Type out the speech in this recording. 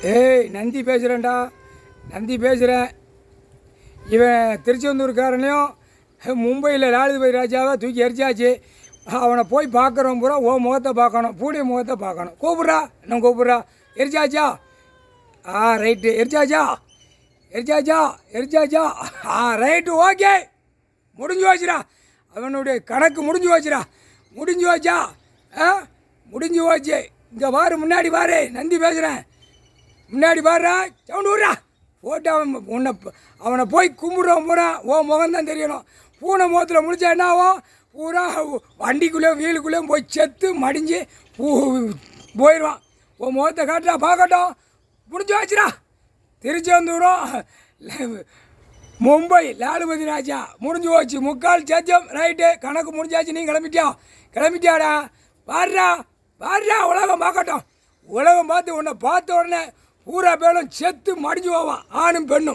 ஏய் நந்தி பேசுகிறேன்டா, நந்தி பேசுகிறேன். இவன் திருச்செந்தூர்காரனையும் மும்பையில் லாலுபதி ராஜாவை தூக்கி எரிச்சாச்சு. அவனை போய் பார்க்குறவன் பூரா ஓ முகத்தை பார்க்கணும், பூடைய முகத்தை பார்க்கணும். கூப்பிட்றா, இன்னும் கூப்பிட்றா. எரிச்சாச்சா? ரைட்டு. எரிச்சாச்சா? எரிச்சாச்சா? எரிச்சாச்சா? Right, okay. முடிஞ்சு வச்சுடா, அவனுடைய கணக்கு முடிஞ்சு வச்சுடா. முடிஞ்சு வச்சா? முடிஞ்சு போச்சு. இங்கே பாரு, முன்னாடி பாரு, நந்தி பேசுகிறேன். முன்னாடி பாருடா, சவுண்டு விட்றா. போட்டு அவனை போய் கும்பிட்றவன் பூரா ஓ முகம்தான் தெரியணும். பூனை முகத்தில் முடிச்சா என்ன ஆகும்? பூரா வண்டிக்குள்ளேயும் வீலுக்குள்ளேயும் போய் செத்து மடிஞ்சு போயிடுவான். உன் முகத்தை காட்டுறா, பார்க்கட்டும். முடிஞ்சு வச்சுடா. திருச்செந்தூரும் மும்பை லாலுபதி ராஜா முடிஞ்சு போச்சு. முக்கால் சத்தியம். ரைட்டு, கணக்கு முடிஞ்சாச்சு. நீ கிளம்பிட்டியாடா? பாடுறா பாடுறா, உலகம் பார்க்கட்டும். உலகம் பார்த்து உன்னை பார்த்த உடனே பூரா பேரும் செத்து மடிஞ்சு போவான், ஆணும் பெண்ணும்.